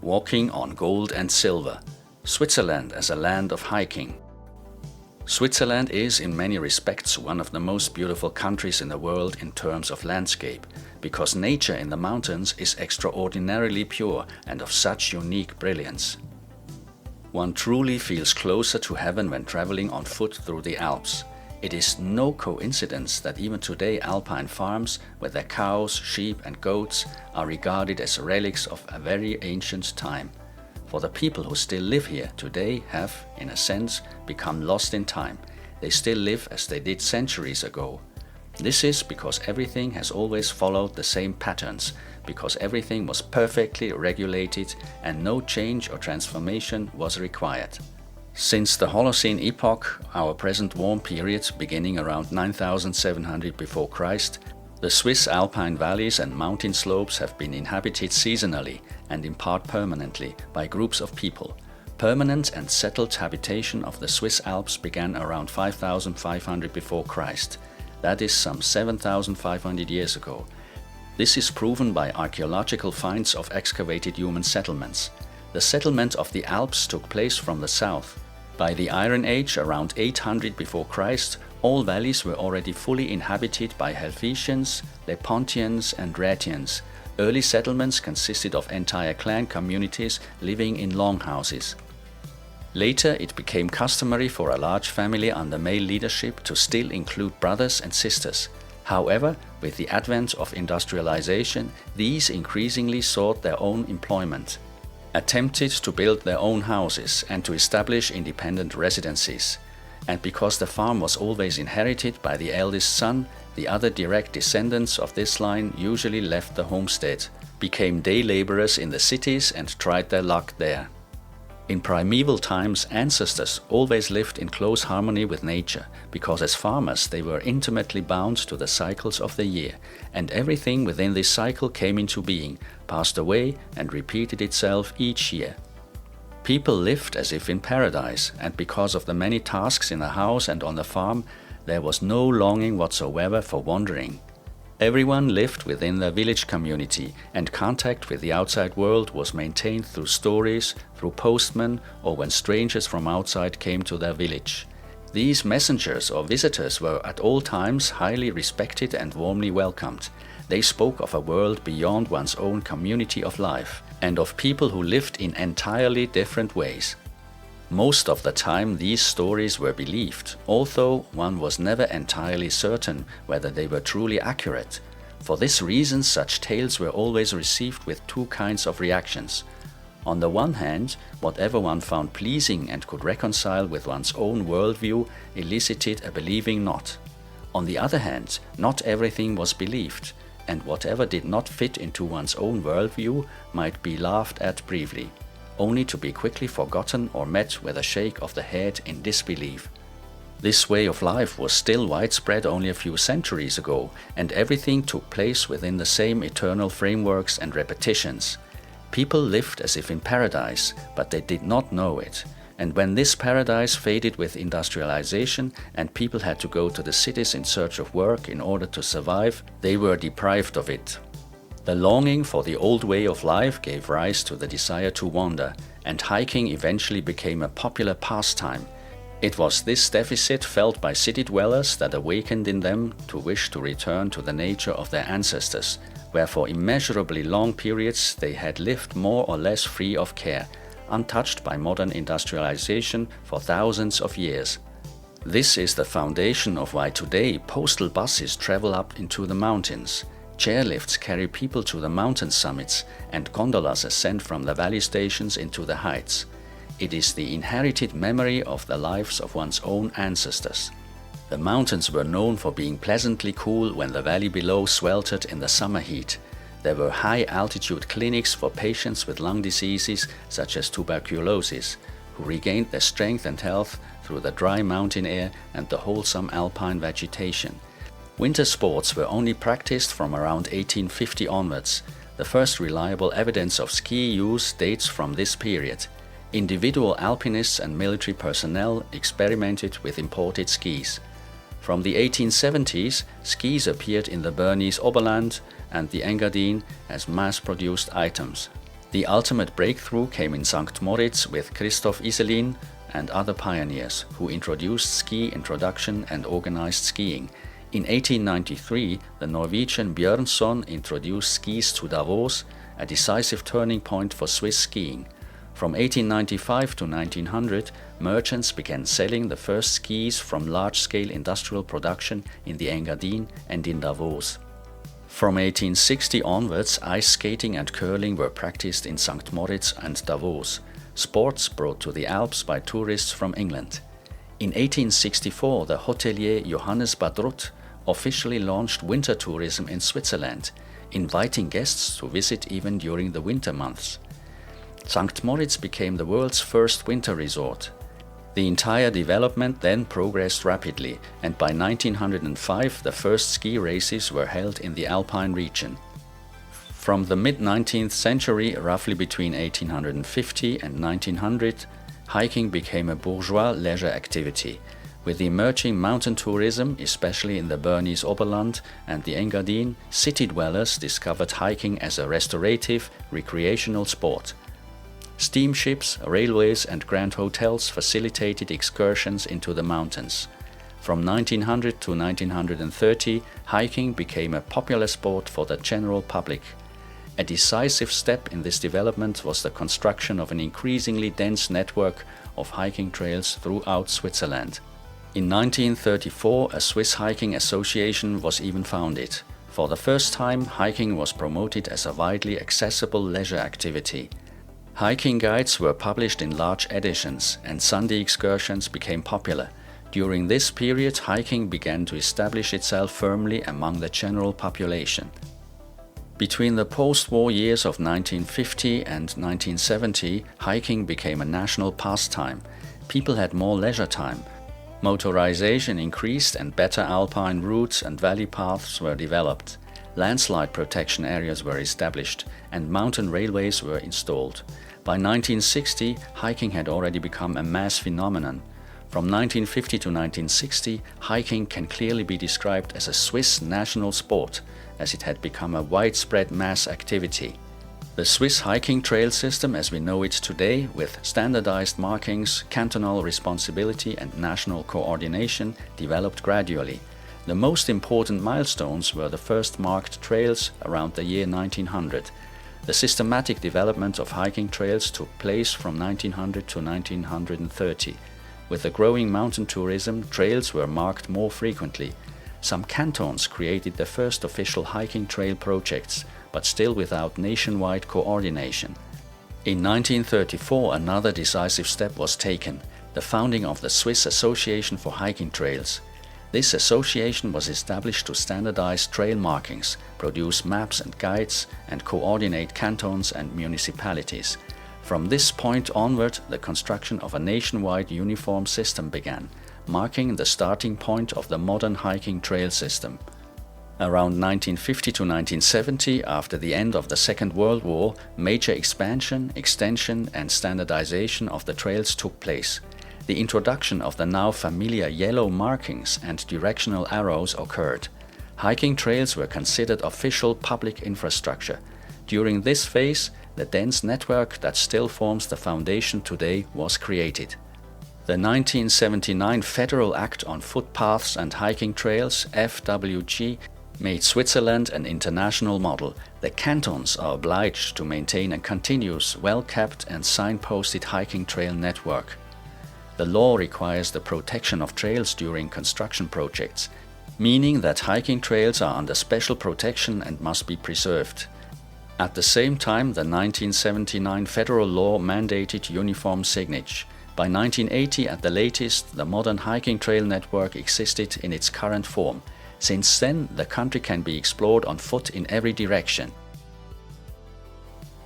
Walking on gold and silver. Switzerland as a land of hiking. Switzerland is in many respects one of the most beautiful countries in the world in terms of landscape, because nature in the mountains is extraordinarily pure and of such unique brilliance. One truly feels closer to heaven when traveling on foot through the Alps. It is no coincidence that even today Alpine farms with their cows, sheep and goats are regarded as relics of a very ancient time. For the people who still live here today have, in a sense, become lost in time. They still live as they did centuries ago. This is because everything has always followed the same patterns, because everything was perfectly regulated and no change or transformation was required. Since the Holocene epoch, our present warm period beginning around 9700 before Christ, the Swiss Alpine valleys and mountain slopes have been inhabited seasonally and in part permanently by groups of people. Permanent and settled habitation of the Swiss Alps began around 5500 before Christ. That is some 7500 years ago. This is proven by archaeological finds of excavated human settlements. The settlement of the Alps took place from the south. By the Iron Age, around 800 before Christ, all valleys were already fully inhabited by Helvetians, Lepontians and Rhaetians. Early settlements consisted of entire clan communities living in longhouses. Later, it became customary for a large family under male leadership to still include brothers and sisters. However, with the advent of industrialization, these increasingly sought their own employment, attempted to build their own houses and to establish independent residencies. And because the farm was always inherited by the eldest son, the other direct descendants of this line usually left the homestead, became day laborers in the cities and tried their luck there. In primeval times, ancestors always lived in close harmony with nature, because as farmers they were intimately bound to the cycles of the year, and everything within this cycle came into being, passed away and repeated itself each year. People lived as if in paradise, and because of the many tasks in the house and on the farm, there was no longing whatsoever for wandering. Everyone lived within their village community, and contact with the outside world was maintained through stories, through postmen, or when strangers from outside came to their village. These messengers or visitors were at all times highly respected and warmly welcomed. They spoke of a world beyond one's own community of life, and of people who lived in entirely different ways. Most of the time these stories were believed, although one was never entirely certain whether they were truly accurate. For this reason, such tales were always received with two kinds of reactions. On the one hand, whatever one found pleasing and could reconcile with one's own worldview elicited a believing nod. On the other hand, not everything was believed, and whatever did not fit into one's own worldview might be laughed at briefly, only to be quickly forgotten or met with a shake of the head in disbelief. This way of life was still widespread only a few centuries ago, and everything took place within the same eternal frameworks and repetitions. People lived as if in paradise, but they did not know it. And when this paradise faded with industrialization and people had to go to the cities in search of work in order to survive, they were deprived of it. The longing for the old way of life gave rise to the desire to wander, and hiking eventually became a popular pastime. It was this deficit felt by city dwellers that awakened in them to wish to return to the nature of their ancestors, where for immeasurably long periods they had lived more or less free of care, untouched by modern industrialization for thousands of years. This is the foundation of why today postal buses travel up into the mountains. Chairlifts carry people to the mountain summits, and gondolas ascend from the valley stations into the heights. It is the inherited memory of the lives of one's own ancestors. The mountains were known for being pleasantly cool when the valley below sweltered in the summer heat. There were high-altitude clinics for patients with lung diseases such as tuberculosis, who regained their strength and health through the dry mountain air and the wholesome alpine vegetation. Winter sports were only practiced from around 1850 onwards. The first reliable evidence of ski use dates from this period. Individual alpinists and military personnel experimented with imported skis. From the 1870s, skis appeared in the Bernese Oberland and the Engadine as mass-produced items. The ultimate breakthrough came in St. Moritz with Christoph Iselin and other pioneers who introduced ski introduction and organized skiing. In 1893, the Norwegian Bjørnson introduced skis to Davos, a decisive turning point for Swiss skiing. From 1895 to 1900, merchants began selling the first skis from large-scale industrial production in the Engadin and in Davos. From 1860 onwards, ice skating and curling were practiced in St. Moritz and Davos, sports brought to the Alps by tourists from England. In 1864, the hotelier Johannes Badrut officially launched winter tourism in Switzerland, inviting guests to visit even during the winter months. St. Moritz became the world's first winter resort. The entire development then progressed rapidly, and by 1905 the first ski races were held in the Alpine region. From the mid-19th century, roughly between 1850 and 1900, hiking became a bourgeois leisure activity. With the emerging mountain tourism, especially in the Bernese Oberland and the Engadin, city dwellers discovered hiking as a restorative, recreational sport. Steamships, railways and grand hotels facilitated excursions into the mountains. From 1900 to 1930, hiking became a popular sport for the general public. A decisive step in this development was the construction of an increasingly dense network of hiking trails throughout Switzerland. In 1934, a Swiss hiking association was even founded. For the first time, hiking was promoted as a widely accessible leisure activity. Hiking guides were published in large editions, and Sunday excursions became popular. During this period, hiking began to establish itself firmly among the general population. Between the post-war years of 1950 and 1970, hiking became a national pastime. People had more leisure time. Motorization increased and better alpine routes and valley paths were developed. Landslide protection areas were established and mountain railways were installed. By 1960, hiking had already become a mass phenomenon. From 1950 to 1960, hiking can clearly be described as a Swiss national sport, as it had become a widespread mass activity. The Swiss hiking trail system as we know it today, with standardized markings, cantonal responsibility and national coordination, developed gradually. The most important milestones were the first marked trails around the year 1900. The systematic development of hiking trails took place from 1900 to 1930. With the growing mountain tourism, trails were marked more frequently. Some cantons created the first official hiking trail projects, but still without nationwide coordination. In 1934, another decisive step was taken, the founding of the Swiss Association for Hiking Trails. This association was established to standardize trail markings, produce maps and guides, and coordinate cantons and municipalities. From this point onward, the construction of a nationwide uniform system began, marking the starting point of the modern hiking trail system. Around 1950 to 1970, after the end of the Second World War, major expansion, extension and standardization of the trails took place. The introduction of the now familiar yellow markings and directional arrows occurred. Hiking trails were considered official public infrastructure. During this phase, the dense network that still forms the foundation today was created. The 1979 Federal Act on Footpaths and Hiking Trails, FWG, made Switzerland an international model. The cantons are obliged to maintain a continuous, well-kept and signposted hiking trail network. The law requires the protection of trails during construction projects, meaning that hiking trails are under special protection and must be preserved. At the same time, the 1979 federal law mandated uniform signage. By 1980 at the latest, the modern hiking trail network existed in its current form. Since then, the country can be explored on foot in every direction.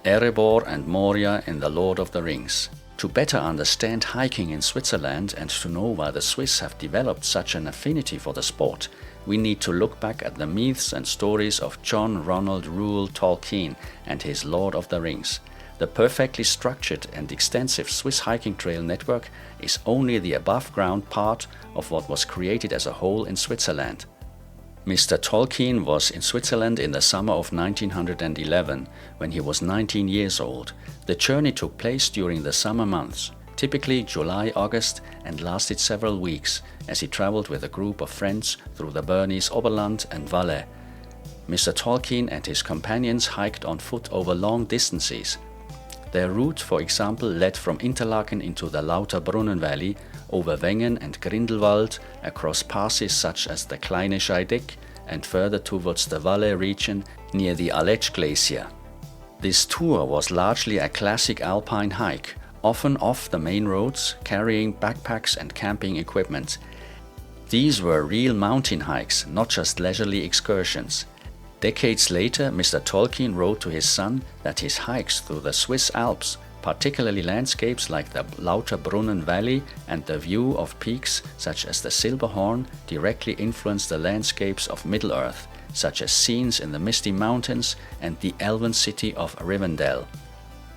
Erebor and Moria in The Lord of the Rings. To better understand hiking in Switzerland and to know why the Swiss have developed such an affinity for the sport, we need to look back at the myths and stories of John Ronald Reuel Tolkien and his Lord of the Rings. The perfectly structured and extensive Swiss hiking trail network is only the above-ground part of what was created as a whole in Switzerland. Mr. Tolkien was in Switzerland in the summer of 1911, when he was 19 years old. The journey took place during the summer months, typically July, August, and lasted several weeks, as he traveled with a group of friends through the Bernese Oberland and Valais. Mr. Tolkien and his companions hiked on foot over long distances. Their route, for example, led from Interlaken into the Lauterbrunnen Valley, over Wengen and Grindelwald, across passes such as the Kleine Scheidegg, and further towards the Valais region near the Aletsch Glacier. This tour was largely a classic Alpine hike, often off the main roads, carrying backpacks and camping equipment. These were real mountain hikes, not just leisurely excursions. Decades later, Mr. Tolkien wrote to his son that his hikes through the Swiss Alps, particularly landscapes like the Lauterbrunnen Valley and the view of peaks such as the Silberhorn, directly influenced the landscapes of Middle-earth, such as scenes in the Misty Mountains and the elven city of Rivendell.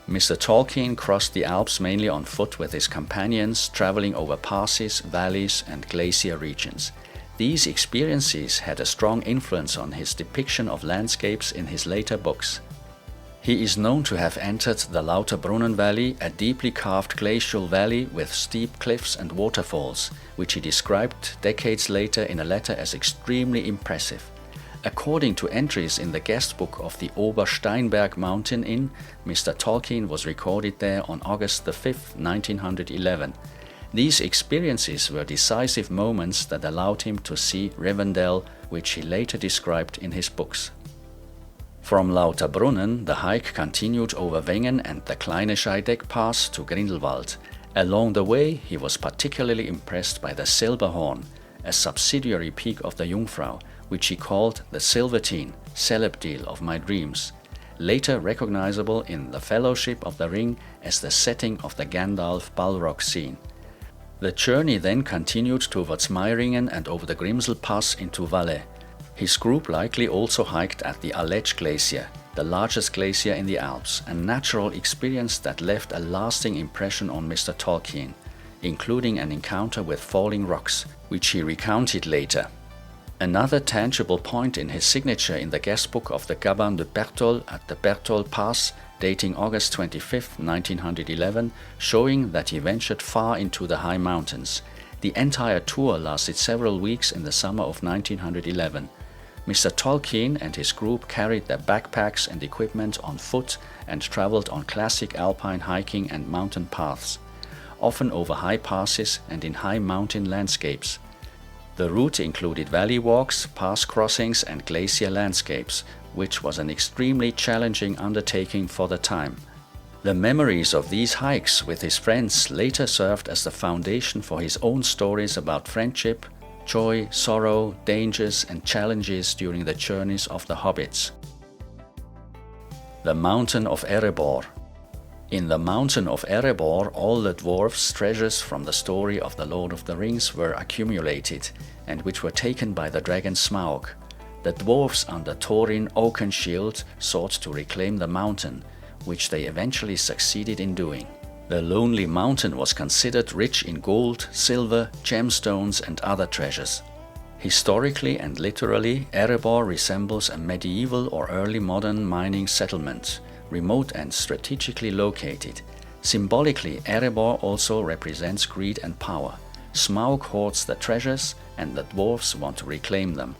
Mr. Tolkien crossed the Alps mainly on foot with his companions, traveling over passes, valleys, and glacier regions. These experiences had a strong influence on his depiction of landscapes in his later books. He is known to have entered the Lauterbrunnen Valley, a deeply carved glacial valley with steep cliffs and waterfalls, which he described decades later in a letter as extremely impressive. According to entries in the guest book of the Obersteinberg Mountain Inn, Mr. Tolkien was recorded there on August 5, 1911. These experiences were decisive moments that allowed him to see Rivendell, which he later described in his books. From Lauterbrunnen, the hike continued over Wengen and the Kleine Scheidegg Pass to Grindelwald. Along the way, he was particularly impressed by the Silberhorn, a subsidiary peak of the Jungfrau, which he called the Silvertine, Celebdeel of my dreams, later recognizable in the Fellowship of the Ring as the setting of the Gandalf Balrog scene. The journey then continued towards Meiringen and over the Grimsel Pass into Valais. His group likely also hiked at the Aletsch Glacier, the largest glacier in the Alps, a natural experience that left a lasting impression on Mr. Tolkien, including an encounter with falling rocks, which he recounted later. Another tangible point in his signature in the guest book of the Gabin de Berthold at the Berthold Pass, dating August 25, 1911, showing that he ventured far into the high mountains. The entire tour lasted several weeks in the summer of 1911. Mr. Tolkien and his group carried their backpacks and equipment on foot and traveled on classic alpine hiking and mountain paths, often over high passes and in high mountain landscapes. The route included valley walks, pass crossings, and glacier landscapes, which was an extremely challenging undertaking for the time. The memories of these hikes with his friends later served as the foundation for his own stories about friendship, joy, sorrow, dangers, and challenges during the journeys of the hobbits. The Mountain of Erebor. In the Mountain of Erebor, all the dwarfs' treasures from the story of the Lord of the Rings were accumulated, and which were taken by the dragon Smaug. The dwarfs under Thorin Oakenshield sought to reclaim the mountain, which they eventually succeeded in doing. The lonely mountain was considered rich in gold, silver, gemstones, and other treasures. Historically and literally, Erebor resembles a medieval or early modern mining settlement, remote and strategically located. Symbolically, Erebor also represents greed and power. Smaug hoards the treasures, and the dwarfs want to reclaim them.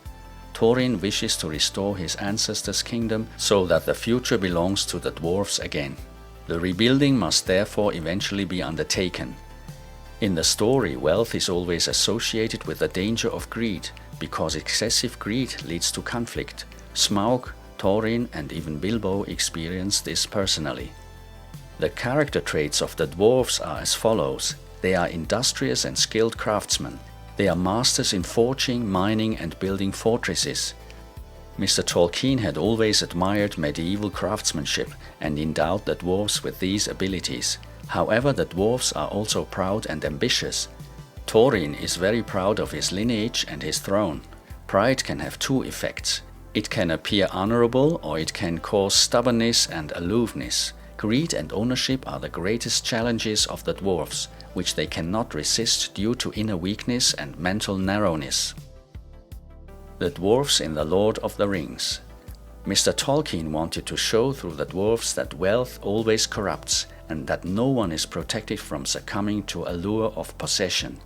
Thorin wishes to restore his ancestors' kingdom so that the future belongs to the dwarfs again. The rebuilding must therefore eventually be undertaken. In the story, wealth is always associated with the danger of greed, because excessive greed leads to conflict. Smaug, Thorin, and even Bilbo experienced this personally. The character traits of the dwarfs are as follows. They are industrious and skilled craftsmen. They are masters in forging, mining, and building fortresses. Mr. Tolkien had always admired medieval craftsmanship and endowed the dwarfs with these abilities. However, the dwarfs are also proud and ambitious. Thorin is very proud of his lineage and his throne. Pride can have two effects. It can appear honorable, or it can cause stubbornness and aloofness. Greed and ownership are the greatest challenges of the dwarfs, which they cannot resist due to inner weakness and mental narrowness. The dwarfs in The Lord of the Rings. Mr. Tolkien wanted to show through the dwarfs that wealth always corrupts and that no one is protected from succumbing to allure of possession.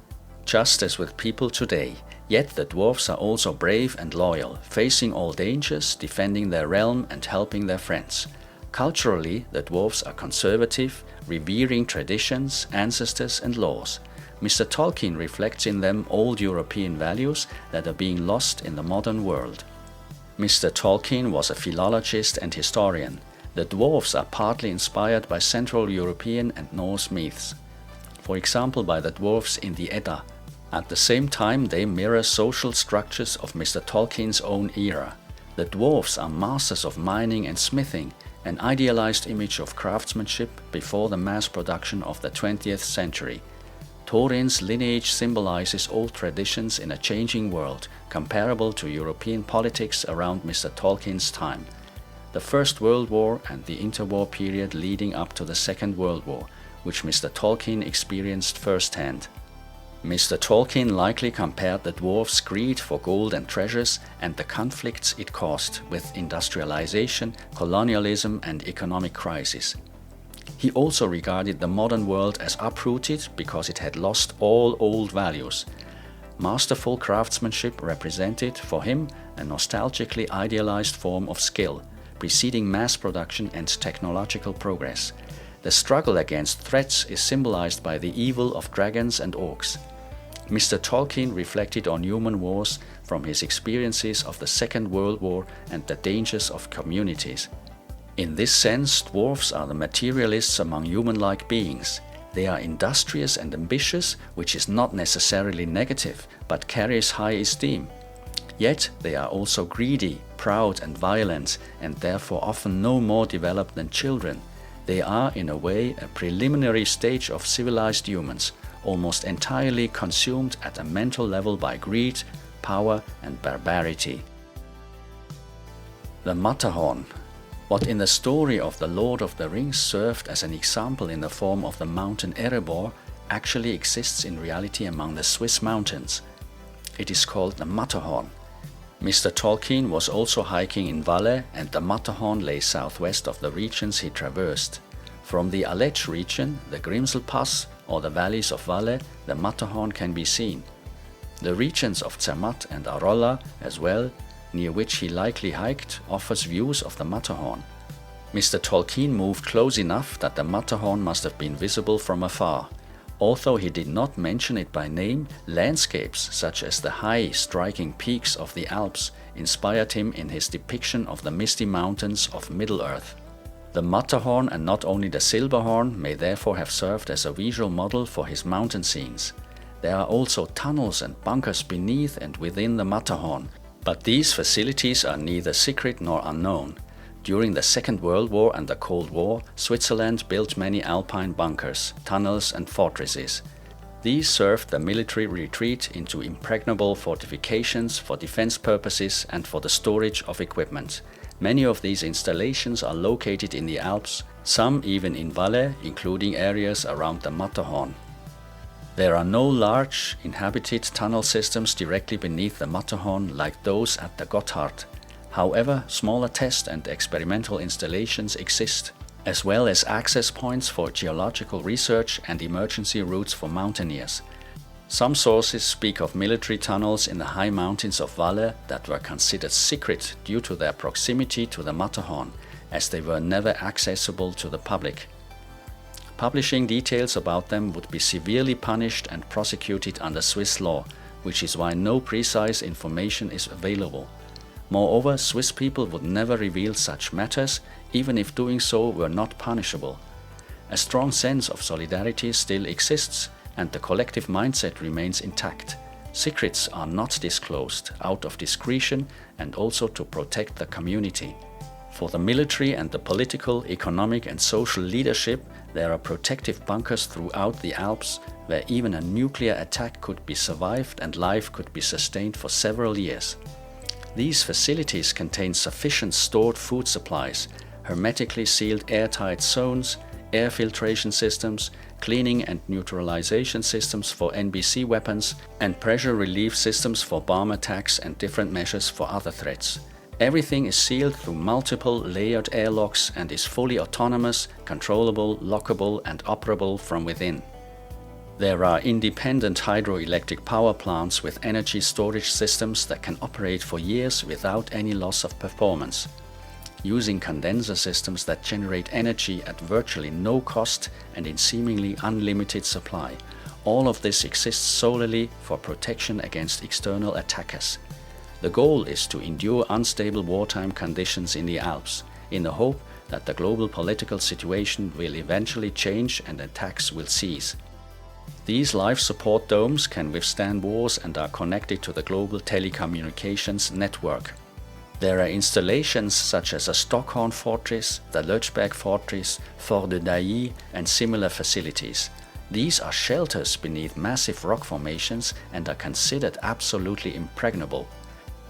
Just as with people today, yet the dwarfs are also brave and loyal, facing all dangers, defending their realm and helping their friends. Culturally, the dwarfs are conservative, revering traditions, ancestors and laws. Mr. Tolkien reflects in them old European values that are being lost in the modern world. Mr. Tolkien was a philologist and historian. The dwarfs are partly inspired by Central European and Norse myths, for example by the dwarfs in the Edda. At the same time, they mirror social structures of Mr. Tolkien's own era. The dwarfs are masters of mining and smithing, an idealized image of craftsmanship before the mass production of the 20th century. Thorin's lineage symbolizes old traditions in a changing world, comparable to European politics around Mr. Tolkien's time. The First World War and the interwar period leading up to the Second World War, which Mr. Tolkien experienced firsthand. Mr. Tolkien likely compared the dwarfs' greed for gold and treasures and the conflicts it caused with industrialization, colonialism and economic crisis. He also regarded the modern world as uprooted because it had lost all old values. Masterful craftsmanship represented, for him, a nostalgically idealized form of skill, preceding mass production and technological progress. The struggle against threats is symbolized by the evil of dragons and orcs. Mr. Tolkien reflected on human wars from his experiences of the Second World War and the dangers of communities. In this sense, dwarfs are the materialists among human-like beings. They are industrious and ambitious, which is not necessarily negative, but carries high esteem. Yet they are also greedy, proud and violent, and therefore often no more developed than children. They are, in a way, a preliminary stage of civilized humans, almost entirely consumed at a mental level by greed, power and barbarity. The Matterhorn. What in the story of The Lord of the Rings served as an example in the form of the mountain Erebor actually exists in reality among the Swiss mountains. It is called the Matterhorn. Mr. Tolkien was also hiking in Valais, and the Matterhorn lay southwest of the regions he traversed. From the Aletsch region, the Grimsel Pass, or the valleys of Valais, the Matterhorn can be seen. The regions of Zermatt and Arolla as well, near which he likely hiked, offers views of the Matterhorn. Mr. Tolkien moved close enough that the Matterhorn must have been visible from afar. Although he did not mention it by name, landscapes such as the high, striking peaks of the Alps inspired him in his depiction of the misty mountains of Middle-earth. The Matterhorn, and not only the Silberhorn, may therefore have served as a visual model for his mountain scenes. There are also tunnels and bunkers beneath and within the Matterhorn, but these facilities are neither secret nor unknown. During the Second World War and the Cold War, Switzerland built many Alpine bunkers, tunnels and fortresses. These served the military retreat into impregnable fortifications for defense purposes and for the storage of equipment. Many of these installations are located in the Alps, some even in Valais, including areas around the Matterhorn. There are no large, inhabited tunnel systems directly beneath the Matterhorn like those at the Gotthard. However, smaller test and experimental installations exist, as well as access points for geological research and emergency routes for mountaineers. Some sources speak of military tunnels in the high mountains of Valais that were considered secret due to their proximity to the Matterhorn, as they were never accessible to the public. Publishing details about them would be severely punished and prosecuted under Swiss law, which is why no precise information is available. Moreover, Swiss people would never reveal such matters, even if doing so were not punishable. A strong sense of solidarity still exists, and the collective mindset remains intact. Secrets are not disclosed out of discretion and also to protect the community. For the military and the political, economic and social leadership, there are protective bunkers throughout the Alps where even a nuclear attack could be survived and life could be sustained for several years. These facilities contain sufficient stored food supplies, hermetically sealed airtight zones, air filtration systems, cleaning and neutralization systems for NBC weapons, and pressure relief systems for bomb attacks and different measures for other threats. Everything is sealed through multiple layered airlocks and is fully autonomous, controllable, lockable and operable from within. There are independent hydroelectric power plants with energy storage systems that can operate for years without any loss of performance, using condenser systems that generate energy at virtually no cost and in seemingly unlimited supply. All of this exists solely for protection against external attackers. The goal is to endure unstable wartime conditions in the Alps, in the hope that the global political situation will eventually change and attacks will cease. These life support domes can withstand wars and are connected to the global telecommunications network. There are installations such as a Stockholm fortress, the Lötschberg fortress, Fort de Dailly and similar facilities. These are shelters beneath massive rock formations and are considered absolutely impregnable,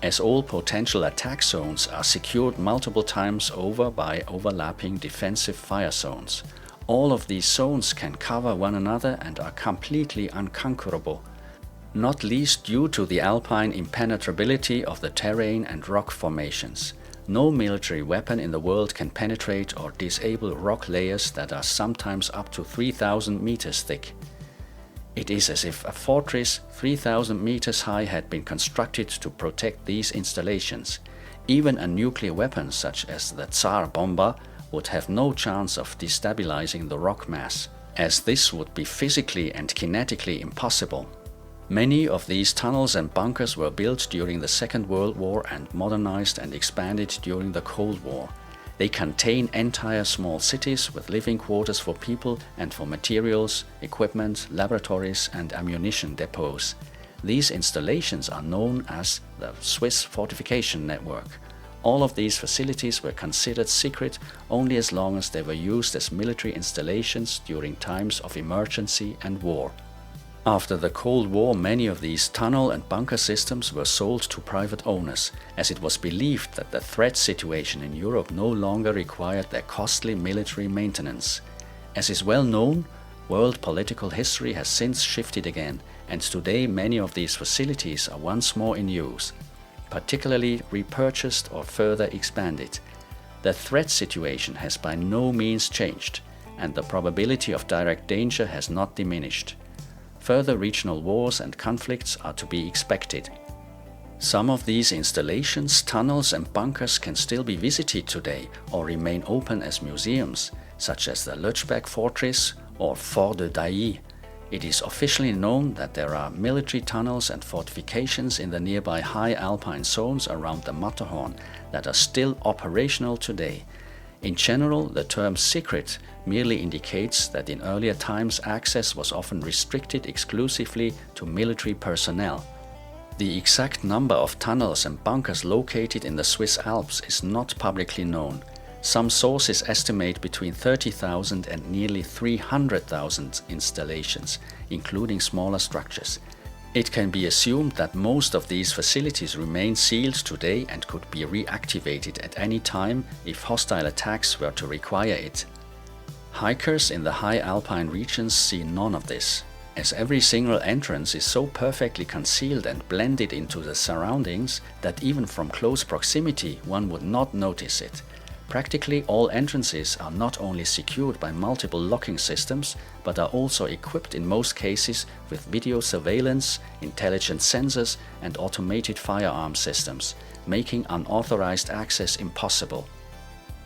as all potential attack zones are secured multiple times over by overlapping defensive fire zones. All of these zones can cover one another and are completely unconquerable, not least due to the Alpine impenetrability of the terrain and rock formations. No military weapon in the world can penetrate or disable rock layers that are sometimes up to 3,000 meters thick. It is as if a fortress 3,000 meters high had been constructed to protect these installations. Even a nuclear weapon such as the Tsar bomber would have no chance of destabilizing the rock mass, as this would be physically and kinetically impossible. Many of these tunnels and bunkers were built during the Second World War and modernized and expanded during the Cold War. They contain entire small cities with living quarters for people and for materials, equipment, laboratories and ammunition depots. These installations are known as the Swiss Fortification Network. All of these facilities were considered secret only as long as they were used as military installations during times of emergency and war. After the Cold War, many of these tunnel and bunker systems were sold to private owners, as it was believed that the threat situation in Europe no longer required their costly military maintenance. As is well known, world political history has since shifted again, and today many of these facilities are once more in use, particularly repurchased or further expanded. The threat situation has by no means changed, and the probability of direct danger has not diminished. Further regional wars and conflicts are to be expected. Some of these installations, tunnels and bunkers can still be visited today or remain open as museums, such as the Lötschberg Fortress or Fort de Dailly. It is officially known that there are military tunnels and fortifications in the nearby high alpine zones around the Matterhorn that are still operational today. In general, the term secret merely indicates that in earlier times access was often restricted exclusively to military personnel. The exact number of tunnels and bunkers located in the Swiss Alps is not publicly known. Some sources estimate between 30,000 and nearly 300,000 installations, including smaller structures. It can be assumed that most of these facilities remain sealed today and could be reactivated at any time if hostile attacks were to require it. Hikers in the high alpine regions see none of this, as every single entrance is so perfectly concealed and blended into the surroundings that even from close proximity one would not notice it. Practically all entrances are not only secured by multiple locking systems, but are also equipped in most cases with video surveillance, intelligent sensors and automated firearm systems, making unauthorized access impossible.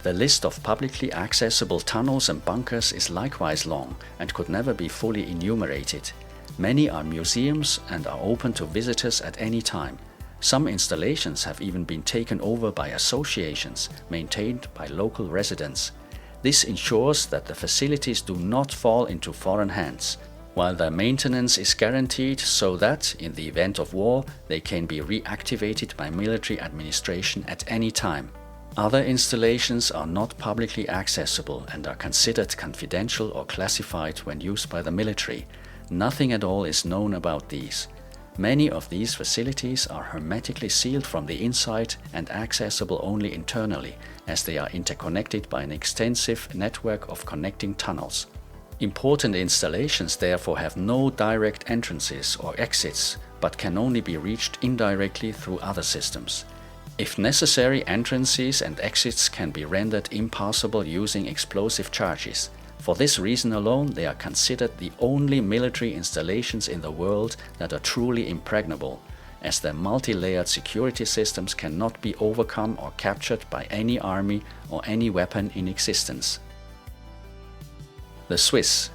The list of publicly accessible tunnels and bunkers is likewise long and could never be fully enumerated. Many are museums and are open to visitors at any time. Some installations have even been taken over by associations maintained by local residents. This ensures that the facilities do not fall into foreign hands, while their maintenance is guaranteed so that, in the event of war, they can be reactivated by military administration at any time. Other installations are not publicly accessible and are considered confidential or classified when used by the military. Nothing at all is known about these. Many of these facilities are hermetically sealed from the inside and accessible only internally, as they are interconnected by an extensive network of connecting tunnels. Important installations therefore have no direct entrances or exits, but can only be reached indirectly through other systems. If necessary, entrances and exits can be rendered impassable using explosive charges. For this reason alone, they are considered the only military installations in the world that are truly impregnable, as their multi-layered security systems cannot be overcome or captured by any army or any weapon in existence. The Swiss.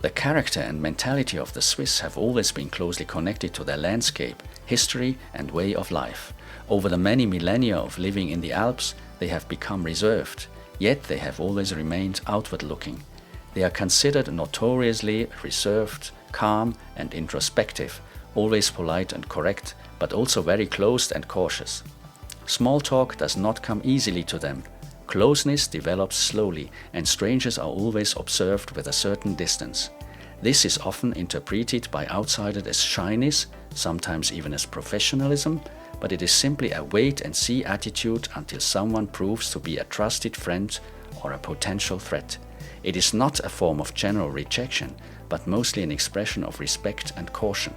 The character and mentality of the Swiss have always been closely connected to their landscape, history and way of life. Over the many millennia of living in the Alps, they have become reserved, yet they have always remained outward-looking. They are considered notoriously reserved, calm and introspective, always polite and correct, but also very closed and cautious. Small talk does not come easily to them. Closeness develops slowly, and strangers are always observed with a certain distance. This is often interpreted by outsiders as shyness, sometimes even as professionalism, but it is simply a wait-and-see attitude until someone proves to be a trusted friend or a potential threat. It is not a form of general rejection, but mostly an expression of respect and caution.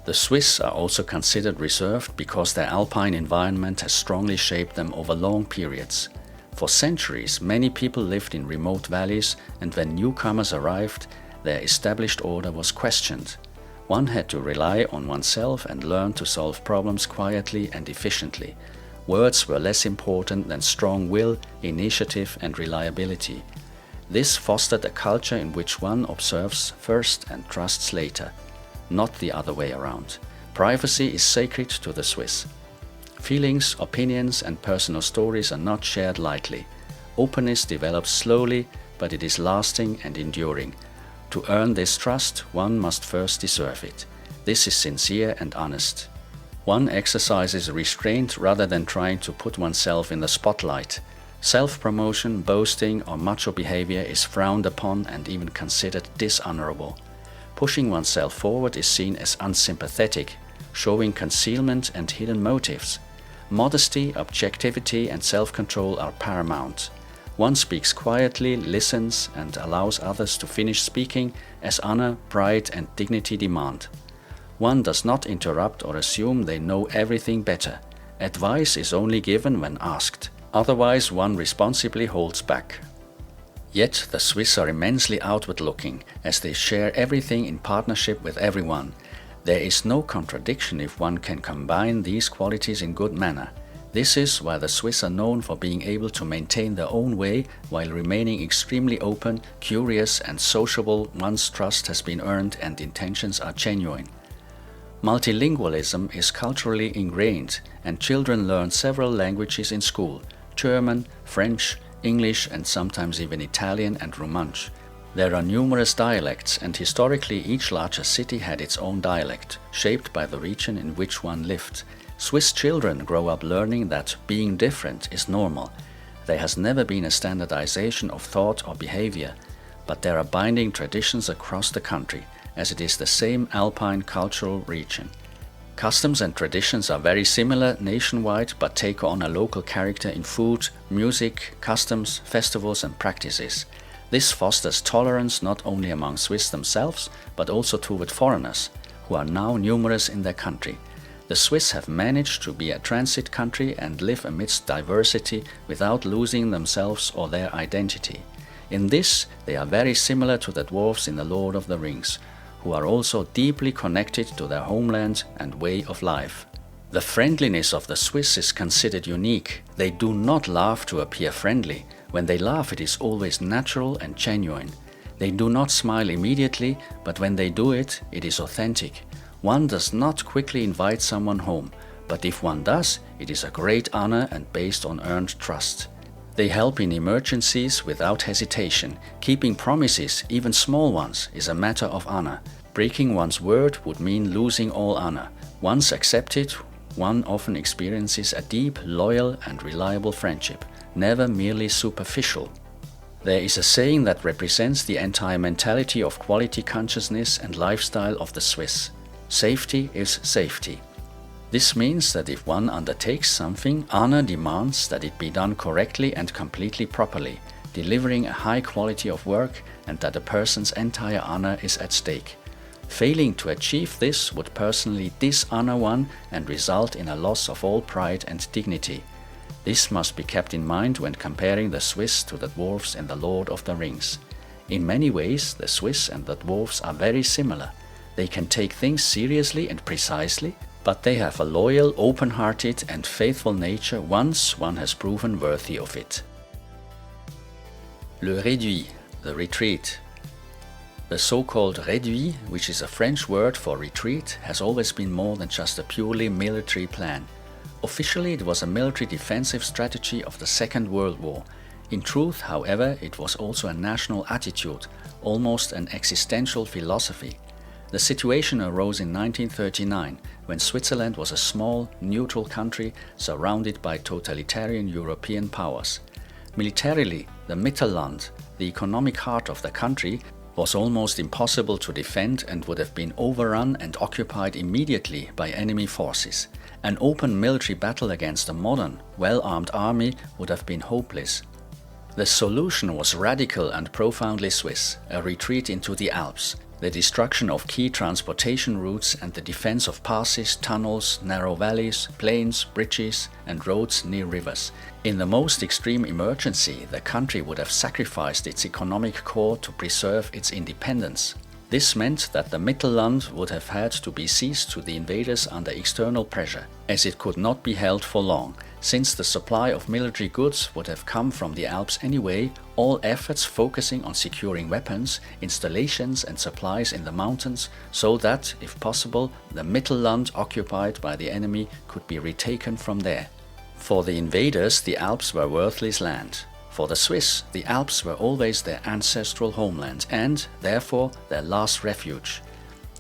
The Swiss are also considered reserved because their alpine environment has strongly shaped them over long periods. For centuries, many people lived in remote valleys, and when newcomers arrived, their established order was questioned. One had to rely on oneself and learn to solve problems quietly and efficiently. Words were less important than strong will, initiative and reliability. This fostered a culture in which one observes first and trusts later, not the other way around. Privacy is sacred to the Swiss. Feelings, opinions and personal stories are not shared lightly. Openness develops slowly, but it is lasting and enduring. To earn this trust, one must first deserve it. This is sincere and honest. One exercises restraint rather than trying to put oneself in the spotlight. Self-promotion, boasting or macho behavior is frowned upon and even considered dishonorable. Pushing oneself forward is seen as unsympathetic, showing concealment and hidden motives. Modesty, objectivity and self-control are paramount. One speaks quietly, listens and allows others to finish speaking as honor, pride and dignity demand. One does not interrupt or assume they know everything better. Advice is only given when asked. Otherwise, one responsibly holds back. Yet the Swiss are immensely outward-looking, as they share everything in partnership with everyone. There is no contradiction if one can combine these qualities in good manner. This is why the Swiss are known for being able to maintain their own way while remaining extremely open, curious and sociable once trust has been earned and intentions are genuine. Multilingualism is culturally ingrained, and children learn several languages in school: German, French, English and sometimes even Italian and Romansh. There are numerous dialects, and historically each larger city had its own dialect, shaped by the region in which one lived. Swiss children grow up learning that being different is normal. There has never been a standardization of thought or behavior, but there are binding traditions across the country, as it is the same Alpine cultural region. Customs and traditions are very similar nationwide, but take on a local character in food, music, customs, festivals and practices. This fosters tolerance not only among Swiss themselves, but also toward foreigners, who are now numerous in their country. The Swiss have managed to be a transit country and live amidst diversity without losing themselves or their identity. In this, they are very similar to the dwarfs in The Lord of the Rings, who are also deeply connected to their homeland and way of life. The friendliness of the Swiss is considered unique. They do not laugh to appear friendly. When they laugh, it is always natural and genuine. They do not smile immediately, but when they do it, it is authentic. One does not quickly invite someone home, but if one does, it is a great honor and based on earned trust. They help in emergencies without hesitation. Keeping promises, even small ones, is a matter of honor. Breaking one's word would mean losing all honor. Once accepted, one often experiences a deep, loyal and reliable friendship, never merely superficial. There is a saying that represents the entire mentality of quality consciousness and lifestyle of the Swiss. Safety is safety. This means that if one undertakes something, honor demands that it be done correctly and completely properly. delivering a high quality of work and that a person's entire honor is at stake. Failing to achieve this would personally dishonor one and result in a loss of all pride and dignity. This must be kept in mind when comparing the Swiss to the dwarfs in The Lord of the Rings. In many ways, the Swiss and the dwarfs are very similar. They can take things seriously and precisely, but they have a loyal, open-hearted and faithful nature once one has proven worthy of it. Le réduit, the retreat. The so-called réduit, which is a French word for retreat, has always been more than just a purely military plan. Officially, it was a military defensive strategy of the Second World War. In truth, however, it was also a national attitude, almost an existential philosophy. The situation arose in 1939, when Switzerland was a small, neutral country surrounded by totalitarian European powers. Militarily, the Mittelland, the economic heart of the country, was almost impossible to defend and would have been overrun and occupied immediately by enemy forces. An open military battle against a modern, well-armed army would have been hopeless. The solution was radical and profoundly Swiss: a retreat into the Alps, the destruction of key transportation routes and the defense of passes, tunnels, narrow valleys, plains, bridges and roads near rivers. In the most extreme emergency, the country would have sacrificed its economic core to preserve its independence. This meant that the Mittelland would have had to be seized to the invaders under external pressure, as it could not be held for long. Since the supply of military goods would have come from the Alps anyway, all efforts focusing on securing weapons, installations and supplies in the mountains, so that, if possible, the Mittelland occupied by the enemy could be retaken from there. For the invaders, the Alps were worthless land. For the Swiss, the Alps were always their ancestral homeland and, therefore, their last refuge.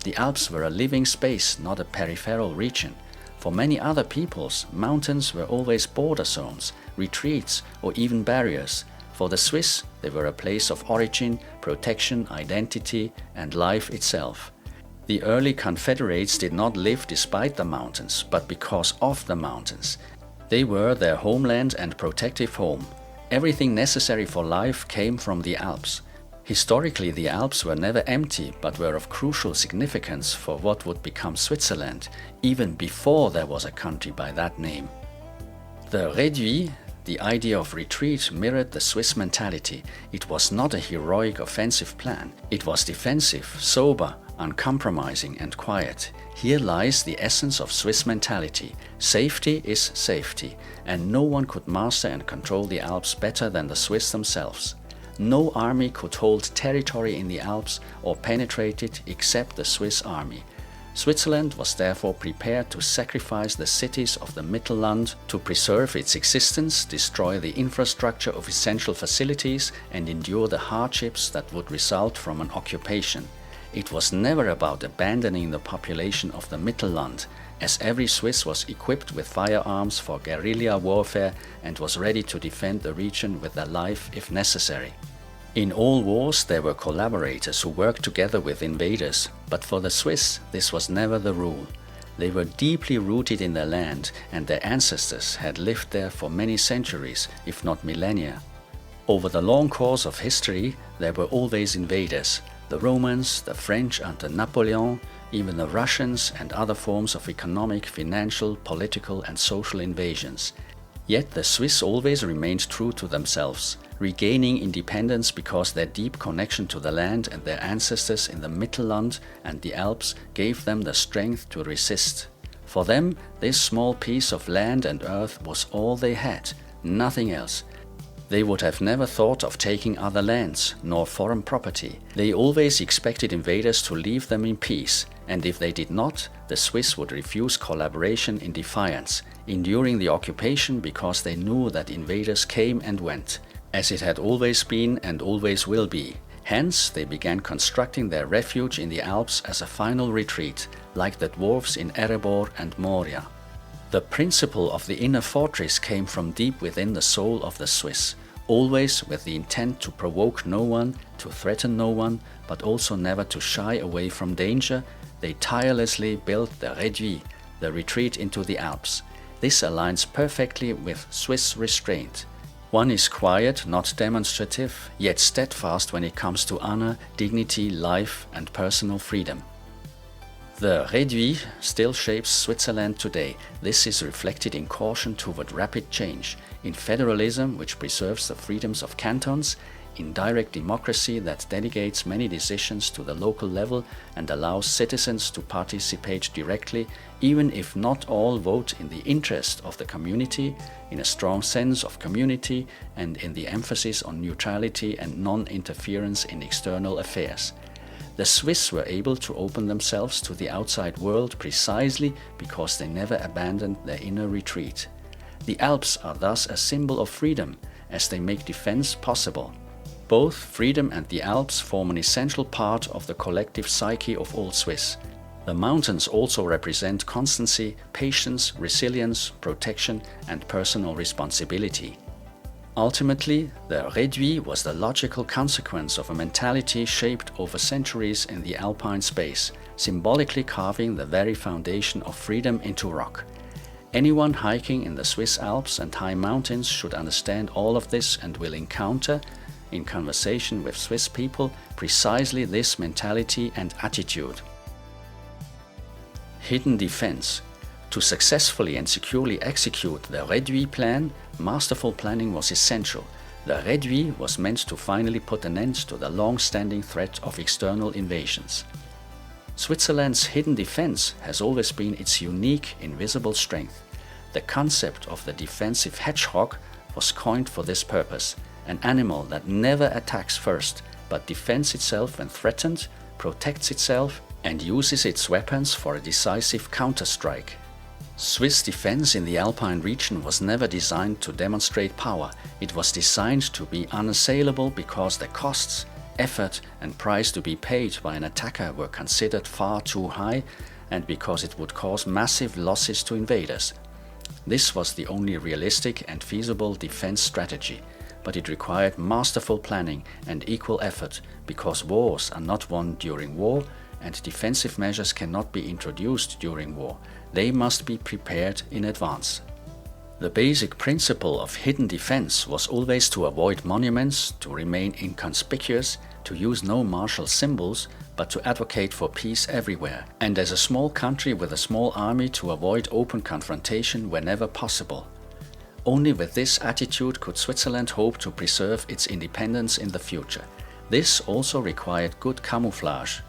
The Alps were a living space, not a peripheral region. For many other peoples, mountains were always border zones, retreats, or even barriers. For the Swiss, they were a place of origin, protection, identity, and life itself. The early confederates did not live despite the mountains, but because of the mountains. They were their homeland and protective home. Everything necessary for life came from the Alps. Historically, the Alps were never empty, but were of crucial significance for what would become Switzerland, even before there was a country by that name. The réduit, the idea of retreat, mirrored the Swiss mentality. It was not a heroic offensive plan. It was defensive, sober, uncompromising and quiet. Here lies the essence of Swiss mentality. Safety is safety, and no one could master and control the Alps better than the Swiss themselves. No army could hold territory in the Alps or penetrate it except the Swiss army. Switzerland was therefore prepared to sacrifice the cities of the Mittelland to preserve its existence, destroy the infrastructure of essential facilities, and endure the hardships that would result from an occupation. It was never about abandoning the population of the Mittelland, as every Swiss was equipped with firearms for guerrilla warfare and was ready to defend the region with their life if necessary. In all wars there were collaborators who worked together with invaders, but for the Swiss this was never the rule. They were deeply rooted in their land, and their ancestors had lived there for many centuries, if not millennia. Over the long course of history there were always invaders: the Romans, the French under Napoleon, even the Russians and other forms of economic, financial, political and social invasions. Yet the Swiss always remained true to themselves, regaining independence because their deep connection to the land and their ancestors in the Mittelland and the Alps gave them the strength to resist. For them, this small piece of land and earth was all they had, nothing else. They would have never thought of taking other lands, nor foreign property. They always expected invaders to leave them in peace, and if they did not, the Swiss would refuse collaboration in defiance, enduring the occupation because they knew that invaders came and went, as it had always been and always will be. Hence, they began constructing their refuge in the Alps as a final retreat, like the dwarfs in Erebor and Moria. The principle of the inner fortress came from deep within the soul of the Swiss, always with the intent to provoke no one, to threaten no one, but also never to shy away from danger. They tirelessly built the réduit, the retreat into the Alps. This aligns perfectly with Swiss restraint. One is quiet, not demonstrative, yet steadfast when it comes to honor, dignity, life, and personal freedom. The réduit still shapes Switzerland today. This is reflected in caution toward rapid change, in federalism which preserves the freedoms of cantons, in direct democracy that delegates many decisions to the local level and allows citizens to participate directly, even if not all vote in the interest of the community, in a strong sense of community, and in the emphasis on neutrality and non-interference in external affairs. The Swiss were able to open themselves to the outside world precisely because they never abandoned their inner retreat. The Alps are thus a symbol of freedom, as they make defense possible. Both freedom and the Alps form an essential part of the collective psyche of all Swiss. The mountains also represent constancy, patience, resilience, protection, and personal responsibility. Ultimately, the réduit was the logical consequence of a mentality shaped over centuries in the Alpine space, symbolically carving the very foundation of freedom into rock. Anyone hiking in the Swiss Alps and high mountains should understand all of this and will encounter, in conversation with Swiss people, precisely this mentality and attitude. Hidden defense. To successfully and securely execute the réduit plan, masterful planning was essential. The réduit was meant to finally put an end to the long-standing threat of external invasions. Switzerland's hidden defense has always been its unique, invisible strength. The concept of the defensive hedgehog was coined for this purpose, an animal that never attacks first, but defends itself when threatened, protects itself, and uses its weapons for a decisive counterstrike. Swiss defense in the Alpine region was never designed to demonstrate power. It was designed to be unassailable because the costs, effort, and price to be paid by an attacker were considered far too high, and because it would cause massive losses to invaders. This was the only realistic and feasible defense strategy, but it required masterful planning and equal effort, because wars are not won during war, and defensive measures cannot be introduced during war. They must be prepared in advance. The basic principle of hidden defense was always to avoid monuments, to remain inconspicuous, to use no martial symbols, but to advocate for peace everywhere, and as a small country with a small army to avoid open confrontation whenever possible. Only with this attitude could Switzerland hope to preserve its independence in the future. This also required good camouflage,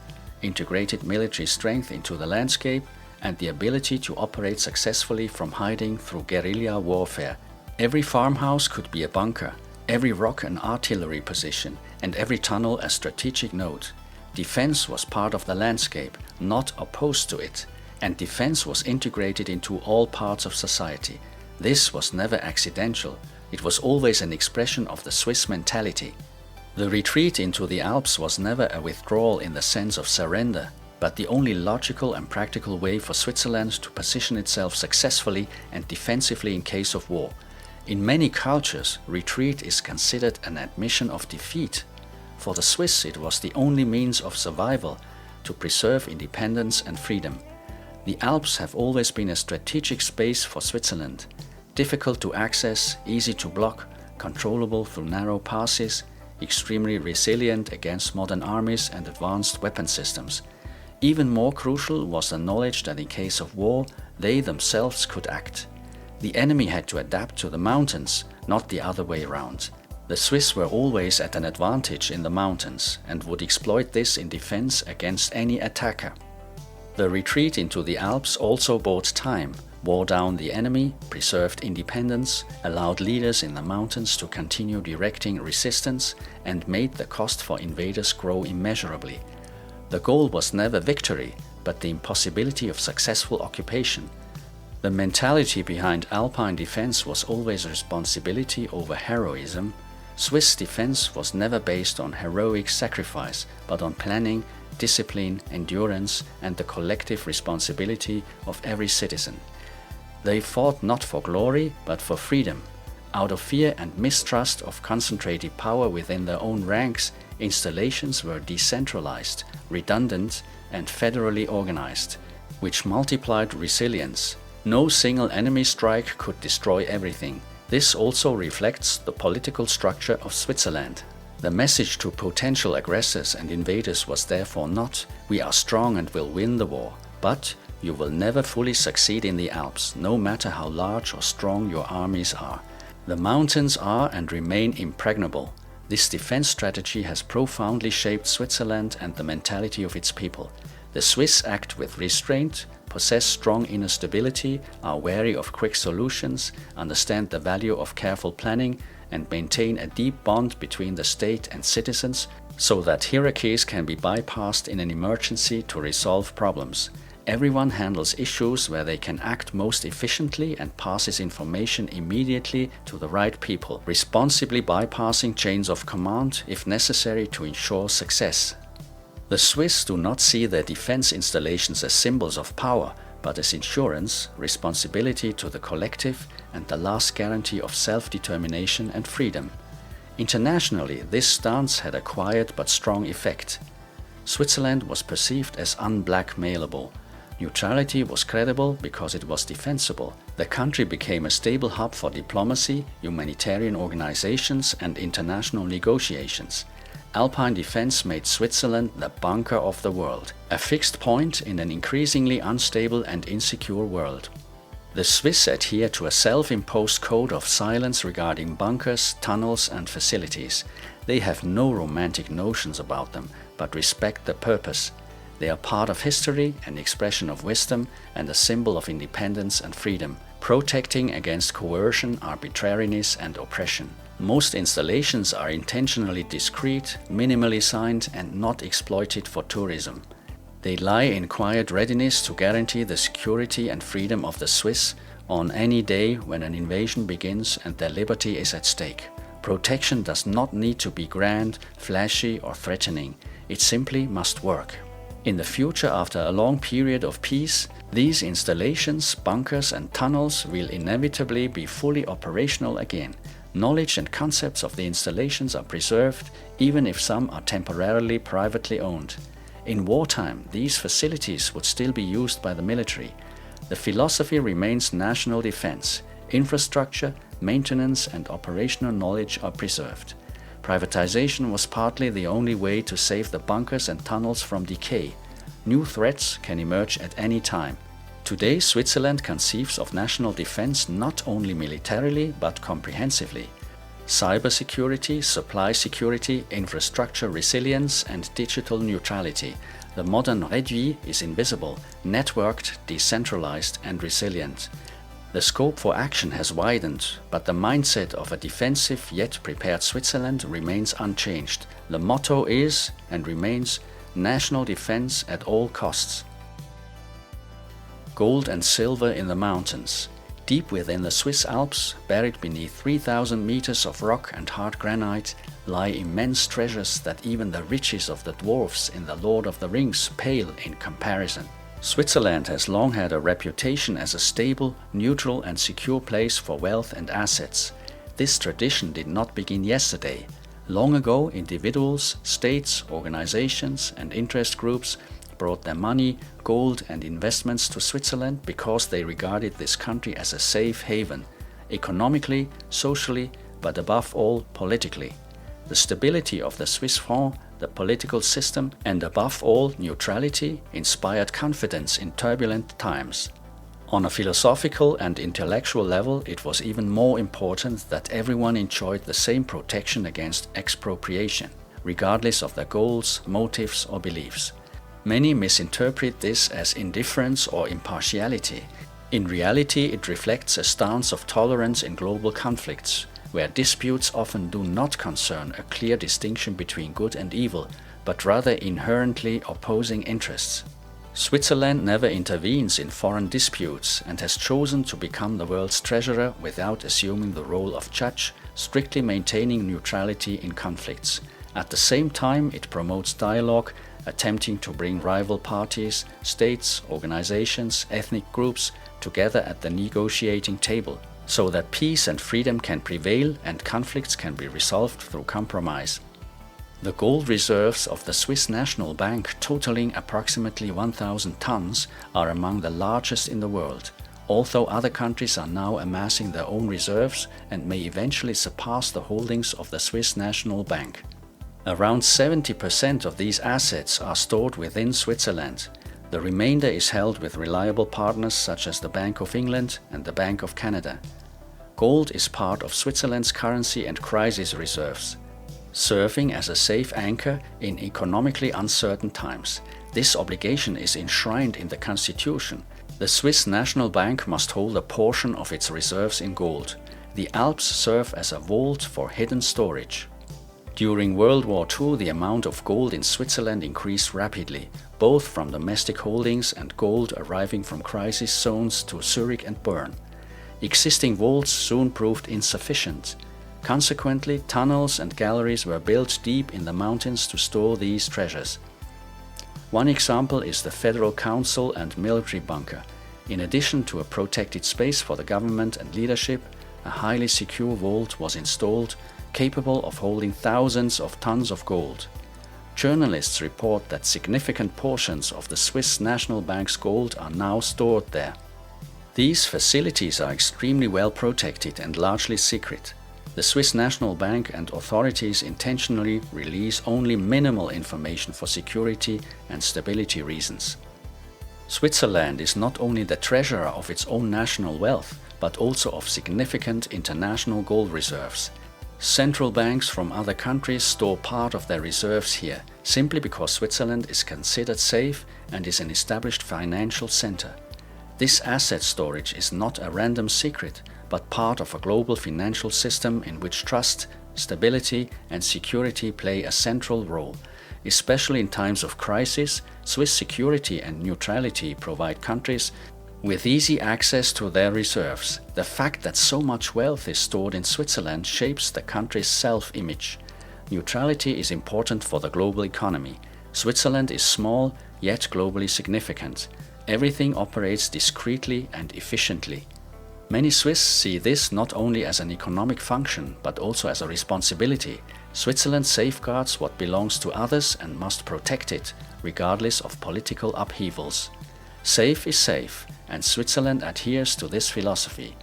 integrated military strength into the landscape, and the ability to operate successfully from hiding through guerrilla warfare. Every farmhouse could be a bunker, every rock an artillery position, and every tunnel a strategic node. Defense was part of the landscape, not opposed to it, and defense was integrated into all parts of society. This was never accidental. It was always an expression of the Swiss mentality. The retreat into the Alps was never a withdrawal in the sense of surrender, but the only logical and practical way for Switzerland to position itself successfully and defensively in case of war. In many cultures, retreat is considered an admission of defeat. For the Swiss, it was the only means of survival, to preserve independence and freedom. The Alps have always been a strategic space for Switzerland, difficult to access, easy to block, controllable through narrow passes, extremely resilient against modern armies and advanced weapon systems. Even more crucial was the knowledge that in case of war, they themselves could act. The enemy had to adapt to the mountains, not the other way around. The Swiss were always at an advantage in the mountains and would exploit this in defense against any attacker. The retreat into the Alps also bought time, wore down the enemy, preserved independence, allowed leaders in the mountains to continue directing resistance, and made the cost for invaders grow immeasurably. The goal was never victory, but the impossibility of successful occupation. The mentality behind Alpine defense was always responsibility over heroism. Swiss defense was never based on heroic sacrifice, but on planning, discipline, endurance, and the collective responsibility of every citizen. They fought not for glory, but for freedom. Out of fear and mistrust of concentrated power within their own ranks, installations were decentralized, redundant, and federally organized, which multiplied resilience. No single enemy strike could destroy everything. This also reflects the political structure of Switzerland. The message to potential aggressors and invaders was therefore not, "We are strong and will win the war," but "You will never fully succeed in the Alps, no matter how large or strong your armies are. The mountains are and remain impregnable." This defense strategy has profoundly shaped Switzerland and the mentality of its people. The Swiss act with restraint, possess strong inner stability, are wary of quick solutions, understand the value of careful planning, and maintain a deep bond between the state and citizens so that hierarchies can be bypassed in an emergency to resolve problems. Everyone handles issues where they can act most efficiently and passes information immediately to the right people, responsibly bypassing chains of command if necessary to ensure success. The Swiss do not see their defense installations as symbols of power, but as insurance, responsibility to the collective, and the last guarantee of self-determination and freedom. Internationally, this stance had a quiet but strong effect. Switzerland was perceived as unblackmailable. Neutrality was credible because it was defensible. The country became a stable hub for diplomacy, humanitarian organizations, and international negotiations. Alpine defense made Switzerland the bunker of the world, a fixed point in an increasingly unstable and insecure world. The Swiss adhere to a self-imposed code of silence regarding bunkers, tunnels, and facilities. They have no romantic notions about them, but respect the purpose. They are part of history, an expression of wisdom, and a symbol of independence and freedom, protecting against coercion, arbitrariness, and oppression. Most installations are intentionally discreet, minimally signed, and not exploited for tourism. They lie in quiet readiness to guarantee the security and freedom of the Swiss on any day when an invasion begins and their liberty is at stake. Protection does not need to be grand, flashy, or threatening. It simply must work. In the future, after a long period of peace, these installations, bunkers, and tunnels will inevitably be fully operational again. Knowledge and concepts of the installations are preserved, even if some are temporarily privately owned. In wartime, these facilities would still be used by the military. The philosophy remains national defense. Infrastructure, maintenance, and operational knowledge are preserved. Privatization was partly the only way to save the bunkers and tunnels from decay. New threats can emerge at any time. Today, Switzerland conceives of national defense not only militarily but comprehensively. Cybersecurity, supply security, infrastructure resilience, and digital neutrality. The modern réduit is invisible, networked, decentralized, and resilient. The scope for action has widened, but the mindset of a defensive yet prepared Switzerland remains unchanged. The motto is, and remains, national defense at all costs. Gold and silver in the mountains. Deep within the Swiss Alps, buried beneath 3,000 meters of rock and hard granite, lie immense treasures that even the riches of the dwarfs in The Lord of the Rings pale in comparison. Switzerland has long had a reputation as a stable, neutral, and secure place for wealth and assets. This tradition did not begin yesterday. Long ago, individuals, states, organizations, and interest groups brought their money, gold, and investments to Switzerland because they regarded this country as a safe haven, economically, socially, but above all, politically. The stability of the Swiss franc, the political system, and above all, neutrality, inspired confidence in turbulent times. On a philosophical and intellectual level, it was even more important that everyone enjoyed the same protection against expropriation, regardless of their goals, motives, or beliefs. Many misinterpret this as indifference or impartiality. In reality, it reflects a stance of tolerance in global conflicts, where disputes often do not concern a clear distinction between good and evil, but rather inherently opposing interests. Switzerland never intervenes in foreign disputes and has chosen to become the world's treasurer without assuming the role of judge, strictly maintaining neutrality in conflicts. At the same time, it promotes dialogue, attempting to bring rival parties, states, organizations, ethnic groups together at the negotiating table, so that peace and freedom can prevail and conflicts can be resolved through compromise. The gold reserves of the Swiss National Bank, totaling approximately 1,000 tons, are among the largest in the world. although other countries are now amassing their own reserves and may eventually surpass the holdings of the Swiss National Bank. Around 70% of these assets are stored within Switzerland. The remainder is held with reliable partners such as the Bank of England and the Bank of Canada. Gold is part of Switzerland's currency and crisis reserves, serving as a safe anchor in economically uncertain times. This obligation is enshrined in the Constitution. The Swiss National Bank must hold a portion of its reserves in gold. The Alps serve as a vault for hidden storage. During World War II, the amount of gold in Switzerland increased rapidly, both from domestic holdings and gold arriving from crisis zones to Zurich and Bern. Existing vaults soon proved insufficient. Consequently, tunnels and galleries were built deep in the mountains to store these treasures. One example is the Federal Council and Military Bunker. In addition to a protected space for the government and leadership, a highly secure vault was installed, capable of holding thousands of tons of gold. Journalists report that significant portions of the Swiss National Bank's gold are now stored there. These facilities are extremely well protected and largely secret. The Swiss National Bank and authorities intentionally release only minimal information for security and stability reasons. Switzerland is not only the treasurer of its own national wealth, but also of significant international gold reserves. Central banks from other countries store part of their reserves here, simply because Switzerland is considered safe and is an established financial center. This asset storage is not a random secret, but part of a global financial system in which trust, stability, and security play a central role. Especially in times of crisis, Swiss security and neutrality provide countries with easy access to their reserves. The fact that so much wealth is stored in Switzerland shapes the country's self-image. Neutrality is important for the global economy. Switzerland is small, yet globally significant. Everything operates discreetly and efficiently. Many Swiss see this not only as an economic function, but also as a responsibility. Switzerland safeguards what belongs to others and must protect it, regardless of political upheavals. Safe is safe, and Switzerland adheres to this philosophy.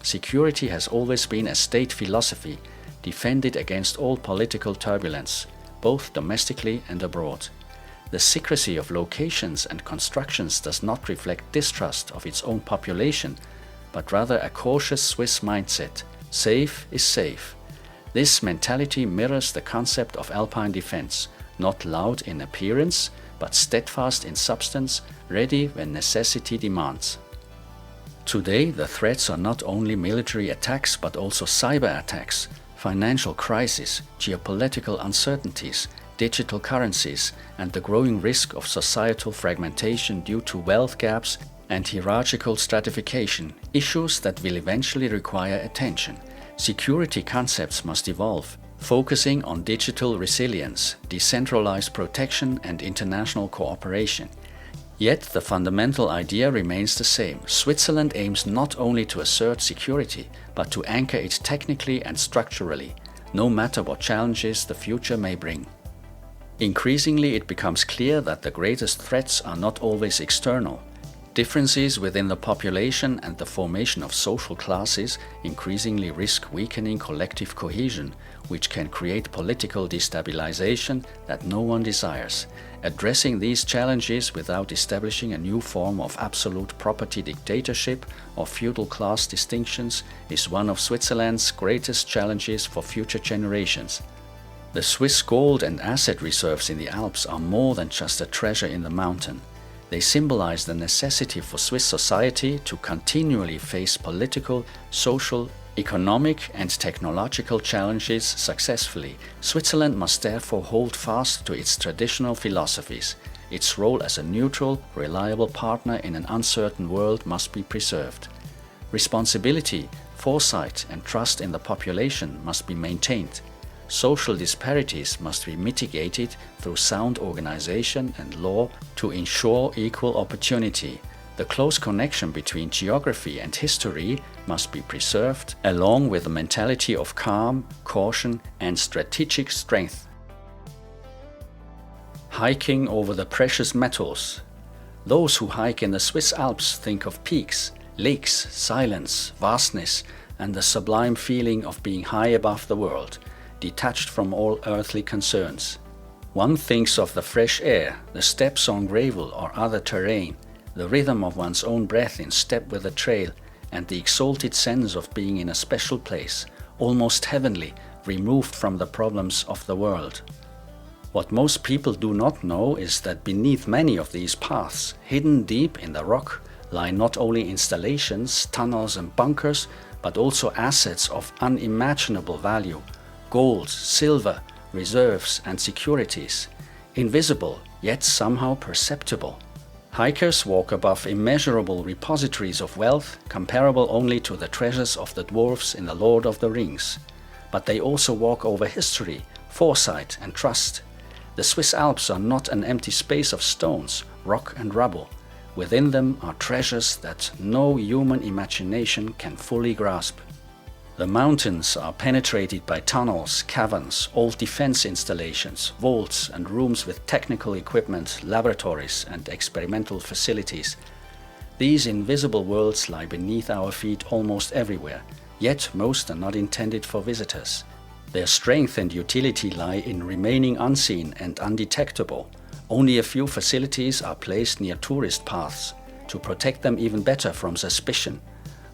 Security has always been a state philosophy, defended against all political turbulence, both domestically and abroad. The secrecy of locations and constructions does not reflect distrust of its own population, but rather a cautious Swiss mindset. Safe is safe. This mentality mirrors the concept of Alpine defense, not loud in appearance, but steadfast in substance, ready when necessity demands. Today, the threats are not only military attacks, but also cyber attacks, financial crises, geopolitical uncertainties, digital currencies, and the growing risk of societal fragmentation due to wealth gaps and hierarchical stratification, issues that will eventually require attention. Security concepts must evolve, focusing on digital resilience, decentralized protection, and international cooperation. Yet the fundamental idea remains the same. Switzerland aims not only to assert security, but to anchor it technically and structurally, no matter what challenges the future may bring. Increasingly, it becomes clear that the greatest threats are not always external. Differences within the population and the formation of social classes increasingly risk weakening collective cohesion, which can create political destabilization that no one desires. Addressing these challenges without establishing a new form of absolute property dictatorship or feudal class distinctions is one of Switzerland's greatest challenges for future generations. The Swiss gold and asset reserves in the Alps are more than just a treasure in the mountain. They symbolize the necessity for Swiss society to continually face political, social, economic, and technological challenges successfully. Switzerland must therefore hold fast to its traditional philosophies. Its role as a neutral, reliable partner in an uncertain world must be preserved. Responsibility, foresight, and trust in the population must be maintained. Social disparities must be mitigated through sound organization and law to ensure equal opportunity. The close connection between geography and history must be preserved, along with a mentality of calm, caution, and strategic strength. Hiking over the precious metals. Those who hike in the Swiss Alps think of peaks, Lakes, silence, vastness, and the sublime feeling of being high above the world, detached from all earthly concerns. One thinks of the fresh air, the steps on gravel or other terrain, the rhythm of one's own breath in step with the trail, and the exalted sense of being in a special place, almost heavenly, removed from the problems of the world. What most people do not know is that beneath many of these paths, hidden deep in the rock, lie not only installations, tunnels and bunkers, but also assets of unimaginable value, gold, silver, reserves and securities, invisible yet somehow perceptible. Hikers walk above immeasurable repositories of wealth comparable only to the treasures of the dwarfs in The Lord of the Rings. But they also walk over history, foresight and trust. The Swiss Alps are not an empty space of stones, rock and rubble. Within them are treasures that no human imagination can fully grasp. The mountains are penetrated by tunnels, caverns, old defense installations, vaults and rooms with technical equipment, laboratories and experimental facilities. These invisible worlds lie beneath our feet almost everywhere, yet most are not intended for visitors. Their strength and utility lie in remaining unseen and undetectable. Only a few facilities are placed near tourist paths to protect them even better from suspicion.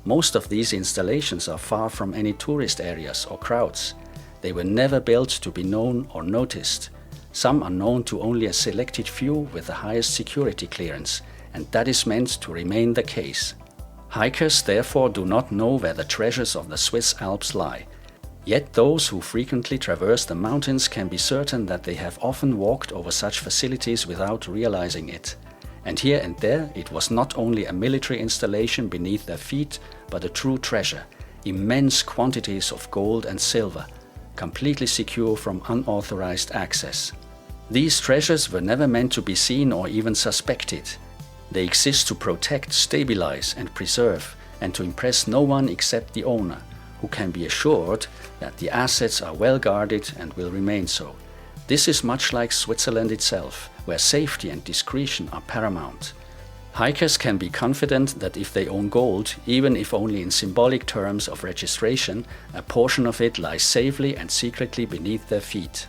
Most of these installations are far from any tourist areas or crowds. They were never built to be known or noticed. Some are known to only a selected few with the highest security clearance, and that is meant to remain the case. Hikers therefore do not know where the treasures of the Swiss Alps lie. Yet those who frequently traverse the mountains can be certain that they have often walked over such facilities without realizing it. And here and there it was not only a military installation beneath their feet, but a true treasure, immense quantities of gold and silver, completely secure from unauthorized access. These treasures were never meant to be seen or even suspected. They exist to protect, stabilize and preserve, and to impress no one except the owner, who can be assured that the assets are well guarded and will remain so. This is much like Switzerland itself, where safety and discretion are paramount. Hikers can be confident that if they own gold, even if only in symbolic terms of registration, a portion of it lies safely and secretly beneath their feet.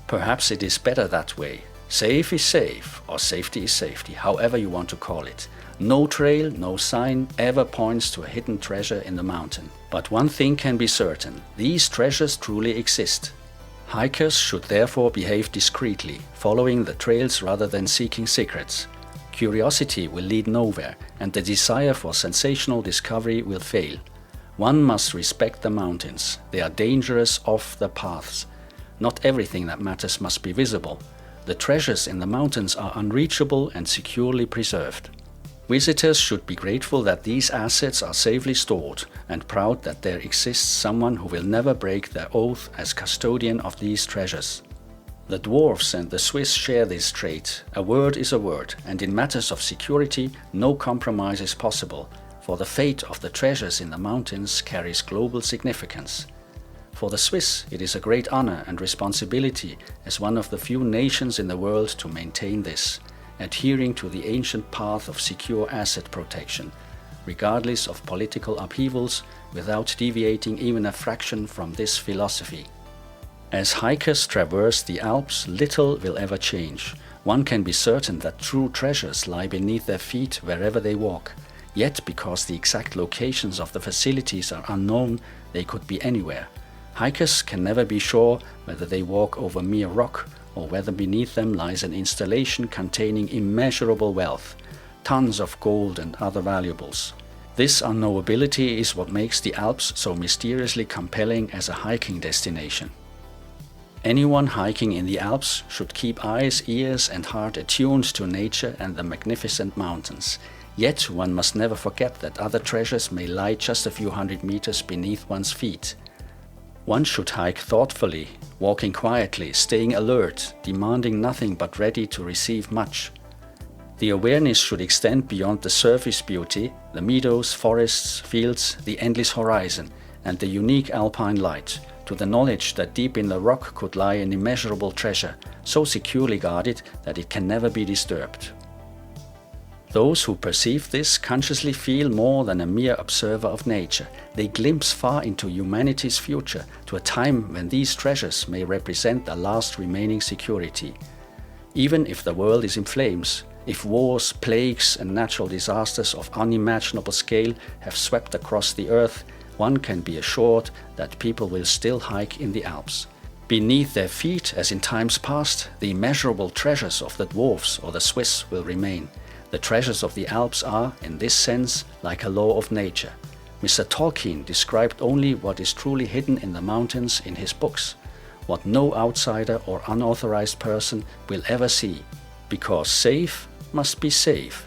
Perhaps it is better that way. Safe is safe, or safety is safety, however you want to call it. No trail, no sign ever points to a hidden treasure in the mountain. But one thing can be certain, these treasures truly exist. Hikers should therefore behave discreetly, following the trails rather than seeking secrets. Curiosity will lead nowhere, and the desire for sensational discovery will fail. One must respect the mountains. They are dangerous off the paths. Not everything that matters must be visible. The treasures in the mountains are unreachable and securely preserved. Visitors should be grateful that these assets are safely stored and proud that there exists someone who will never break their oath as custodian of these treasures. The dwarfs and the Swiss share this trait. A word is a word, and in matters of security no compromise is possible, for the fate of the treasures in the mountains carries global significance. For the Swiss, it is a great honor and responsibility as one of the few nations in the world to maintain this, adhering to the ancient path of secure asset protection, regardless of political upheavals, without deviating even a fraction from this philosophy. As hikers traverse the Alps, little will ever change. One can be certain that true treasures lie beneath their feet wherever they walk. Yet, because the exact locations of the facilities are unknown, they could be anywhere. Hikers can never be sure whether they walk over mere rock or whether beneath them lies an installation containing immeasurable wealth, tons of gold and other valuables. This unknowability is what makes the Alps so mysteriously compelling as a hiking destination. Anyone hiking in the Alps should keep eyes, ears and heart attuned to nature and the magnificent mountains. Yet one must never forget that other treasures may lie just a few hundred meters beneath one's feet. One should hike thoughtfully, walking quietly, staying alert, demanding nothing but ready to receive much. The awareness should extend beyond the surface beauty, the meadows, forests, fields, the endless horizon, and the unique Alpine light, to the knowledge that deep in the rock could lie an immeasurable treasure, so securely guarded that it can never be disturbed. Those who perceive this consciously feel more than a mere observer of nature. They glimpse far into humanity's future, to a time when these treasures may represent the last remaining security. Even if the world is in flames, if wars, plagues, and natural disasters of unimaginable scale have swept across the earth, one can be assured that people will still hike in the Alps. Beneath their feet, as in times past, the immeasurable treasures of the dwarfs or the Swiss will remain. The treasures of the Alps are, in this sense, like a law of nature. Mr. Tolkien described only what is truly hidden in the mountains in his books, what no outsider or unauthorized person will ever see, because safe must be safe.